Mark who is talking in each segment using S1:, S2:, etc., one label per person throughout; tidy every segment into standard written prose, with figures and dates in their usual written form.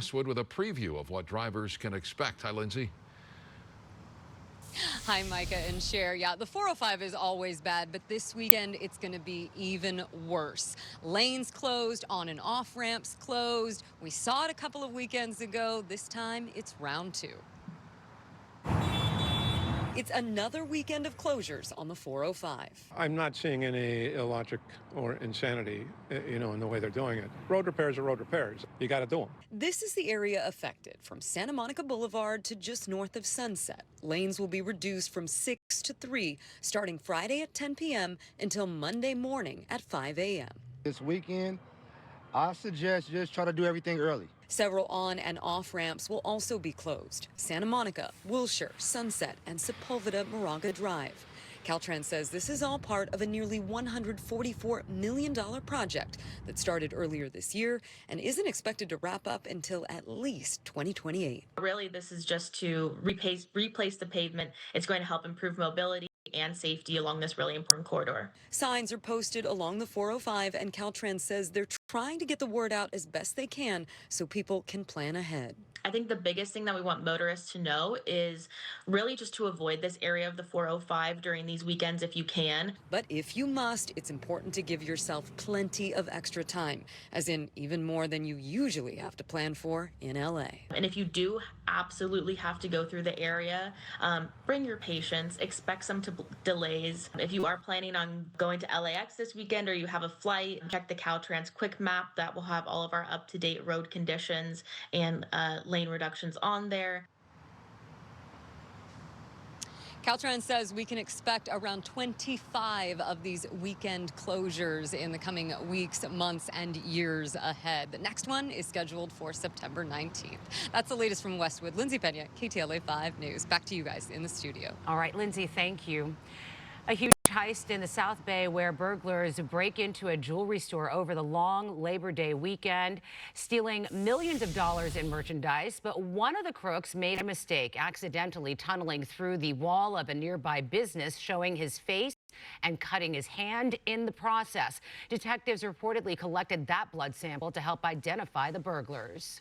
S1: Westwood with a preview of what drivers can expect. Hi, Lindsay.
S2: Hi, Micah and Cher. Yeah, the 405 is always bad, but this weekend it's going to be even worse. Lanes closed, on and off ramps closed. We saw it a couple of weekends ago. This time it's round two. It's another weekend of closures on the 405.
S3: I'm not seeing any illogic or insanity, in the way they're doing it. Road repairs are road repairs. You got to do them.
S2: This is the area affected from Santa Monica Boulevard to just north of Sunset. Lanes will be reduced from 6 to 3, starting Friday at 10 p.m. until Monday morning at 5 a.m.
S4: This weekend, I suggest just try to do everything early.
S2: Several on and off ramps will also be closed. Santa Monica, Wilshire, Sunset, and Sepulveda Moraga Drive. Caltrans says this is all part of a nearly $144 million project that started earlier this year and isn't expected to wrap up until at least 2028.
S5: Really, this is just to replace the pavement. It's going to help improve mobility and safety along this really important corridor.
S2: Signs are posted along the 405, and Caltrans says they're trying to get the word out as best they can so people can plan ahead.
S5: I think the biggest thing that we want motorists to know is really just to avoid this area of the 405 during these weekends if you can.
S2: But if you must, it's important to give yourself plenty of extra time, as in even more than you usually have to plan for in LA.
S5: And if you do absolutely have to go through the area, bring your patience, expect some delays. If you are planning on going to LAX this weekend or you have a flight, check the Caltrans quick map that will have all of our up-to-date road conditions and lane reductions on there.
S2: Caltrans says we can expect around 25 of these weekend closures in the coming weeks, months, and years ahead. The next one is scheduled for September 19th. That's the latest from Westwood. Lindsay Pena, KTLA 5 News. Back to you guys in the studio.
S6: All right, Lindsay, thank you. A huge heist in the South Bay where burglars break into a jewelry store over the long Labor Day weekend, stealing millions of dollars in merchandise. But one of the crooks made a mistake, accidentally tunneling through the wall of a nearby business, showing his face and cutting his hand in the process. Detectives reportedly collected that blood sample to help identify the burglars.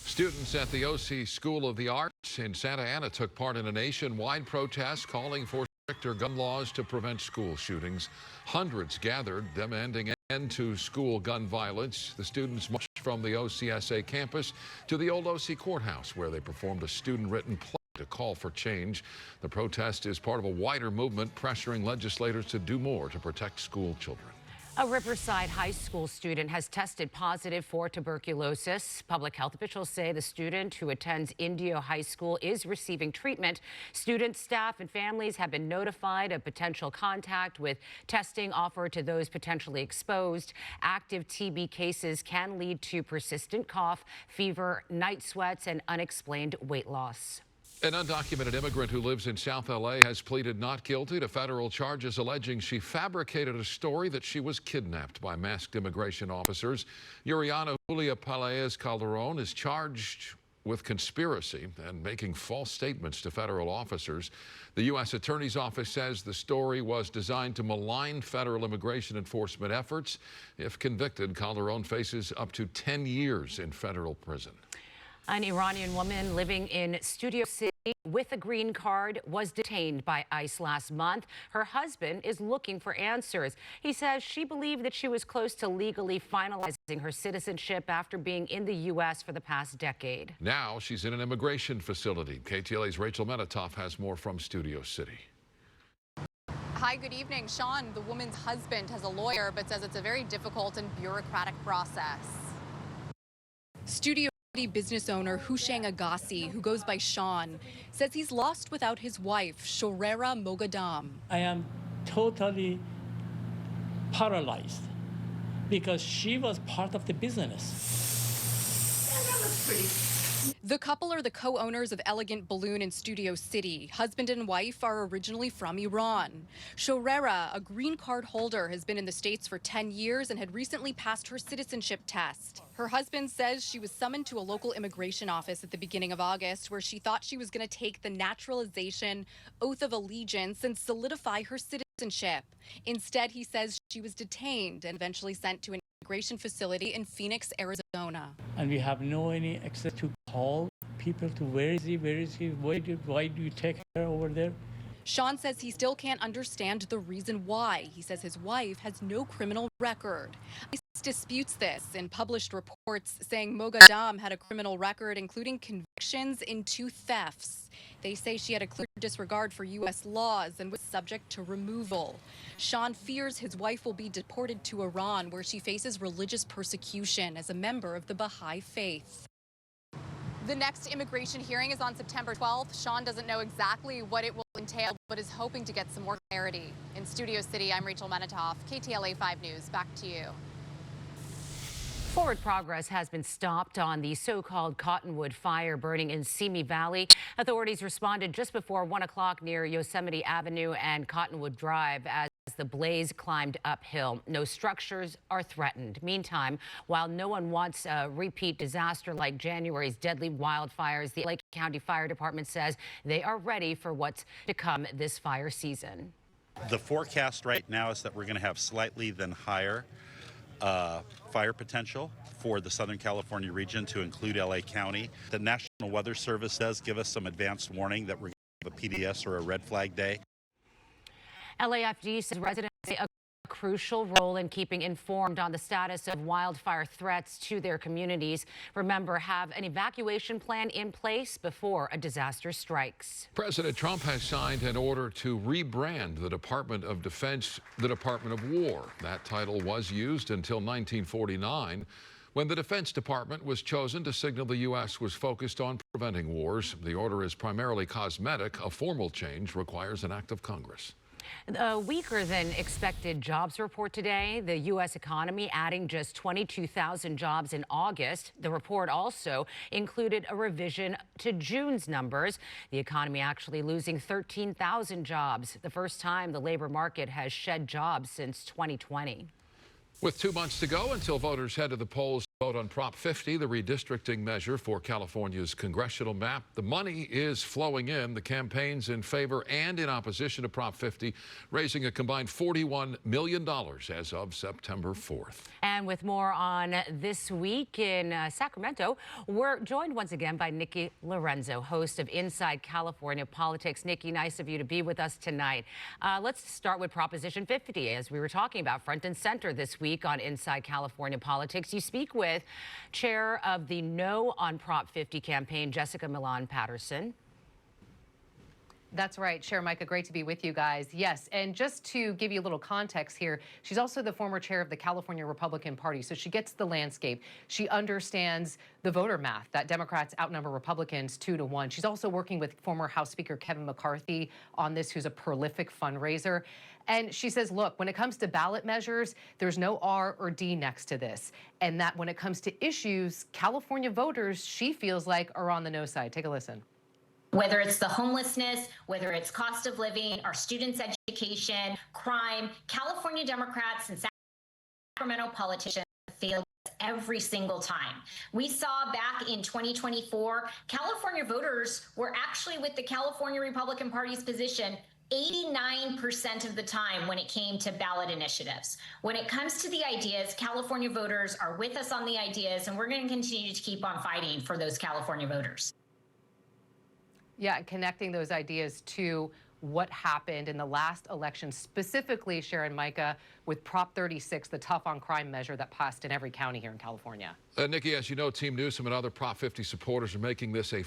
S1: Students at the OC School of the Arts in Santa Ana took part in a nationwide protest calling for stricter gun laws to prevent school shootings. Hundreds gathered, demanding an end to school gun violence. The students marched from the OCSA campus to the old OC courthouse, where they performed a student-written play to call for change. The protest is part of a wider movement pressuring legislators to do more to protect school children.
S6: A Riverside High School student has tested positive for tuberculosis. Public health officials say the student, who attends Indio High School, is receiving treatment. Students, staff, and families have been notified of potential contact, with testing offered to those potentially exposed. Active TB cases can lead to persistent cough, fever, night sweats, and unexplained weight loss.
S1: An undocumented immigrant who lives in South LA has pleaded not guilty to federal charges alleging she fabricated a story that she was kidnapped by masked immigration officers. Yuriana Julia Palaez Calderon is charged with conspiracy and making false statements to federal officers. The U.S. Attorney's Office says the story was designed to malign federal immigration enforcement efforts. If convicted, Calderon faces up to 10 years in federal prison.
S6: An Iranian woman living in Studio City with a green card was detained by ICE last month. Her husband is looking for answers. He says she believed that she was close to legally finalizing her citizenship after being in the U.S. for the past decade.
S1: Now she's in an immigration facility. KTLA's Rachel Menitoff has more from Studio City.
S7: Hi, good evening. Sean, the woman's husband, has a lawyer but says it's a very difficult and bureaucratic process. Studio business owner Hushang Agassi, who goes by Sean, says he's lost without his wife, Shorera Mogadam.
S8: I am totally paralyzed because she was part of the business.
S7: Yeah, that looks pretty. The couple are the co-owners of Elegant Balloon in Studio City. Husband and wife are originally from Iran. Shorera, a green card holder, has been in the States for 10 years and had recently passed her citizenship test. Her husband says she was summoned to a local immigration office at the beginning of August, where she thought she was going to take the naturalization oath of allegiance and solidify her citizenship. Instead, he says she was detained and eventually sent to an immigration facility in Phoenix, Arizona.
S8: And we have no any access to call people to where is he, why do you take her over there?
S7: Sean says he still can't understand the reason why. He says his wife has no criminal record. ICE disputes this in published reports saying Mogadam had a criminal record, including convictions in 2 thefts. They say she had a clear disregard for U.S. laws and was subject to removal. Sean fears his wife will be deported to Iran, where she faces religious persecution as a member of the Baha'i faith. The next immigration hearing is on September 12th. Sean doesn't know exactly what it will entail, but is hoping to get some more clarity. In Studio City, I'm Rachel Menitoff, KTLA 5 News. Back to you.
S6: Forward progress has been stopped on the so-called Cottonwood fire burning in Simi Valley. Authorities responded just before 1 o'clock near Yosemite Avenue and Cottonwood Drive as the blaze climbed uphill. No structures are threatened. Meantime, while no one wants a repeat disaster like January's deadly wildfires, the LA County Fire Department says they are ready for what's to come this fire season.
S9: The forecast right now is that we're going to have slightly then higher fire potential for the Southern California region, to include LA County. The National Weather Service does give us some advanced warning that we're going to have a PDS or a red flag day.
S6: LAFD says residents play a crucial role in keeping informed on the status of wildfire threats to their communities. Remember, have an evacuation plan in place before a disaster strikes.
S1: President Trump has signed an order to rebrand the Department of Defense the Department of War. That title was used until 1949, when the Defense Department was chosen to signal the U.S. was focused on preventing wars. The order is primarily cosmetic. A formal change requires an act of Congress.
S6: A weaker than expected jobs report today. The U.S. economy adding just 22,000 jobs in August. The report also included a revision to June's numbers. The economy actually losing 13,000 jobs, the first time the labor market has shed jobs since 2020.
S1: With 2 months to go until voters head to the polls to vote on Prop 50, the redistricting measure for California's congressional map, the money is flowing in. The campaigns in favor and in opposition to Prop 50 raising a combined $41 million as of September 4th.
S6: And with more on this week in Sacramento, we're joined once again by Nikki Lorenzo, host of Inside California Politics. Nikki, nice of you to be with us tonight. Let's start with Proposition 50, as we were talking about front and center this week on Inside California Politics. You speak with Chair of the No on Prop 50 campaign, Jessica Milan Patterson.
S10: That's right, Chair Micah, great to be with you guys. Yes, and just to give you a little context here, she's also the former chair of the California Republican Party, so she gets the landscape. She understands the voter math, that Democrats outnumber Republicans 2-1. She's also working with former House Speaker Kevin McCarthy on this, who's a prolific fundraiser. And she says, look, when it comes to ballot measures, there's no R or D next to this. And that when it comes to issues, California voters, she feels like, are on the no side. Take a listen.
S11: Whether it's the homelessness, whether it's cost of living, our students' education, crime, California Democrats and Sacramento politicians fail every single time. We saw back in 2024, California voters were actually with the California Republican Party's position 89% of the time when it came to ballot initiatives. When it comes to the ideas, California voters are with us on the ideas, and we're going to continue to keep on fighting for those California voters.
S10: Yeah, and connecting those ideas to what happened in the last election, specifically, Sharon Micah, with Prop 36, the tough on crime measure that passed in every county here in California.
S1: Nikki, as you know, Team Newsom and other Prop 50 supporters are making this a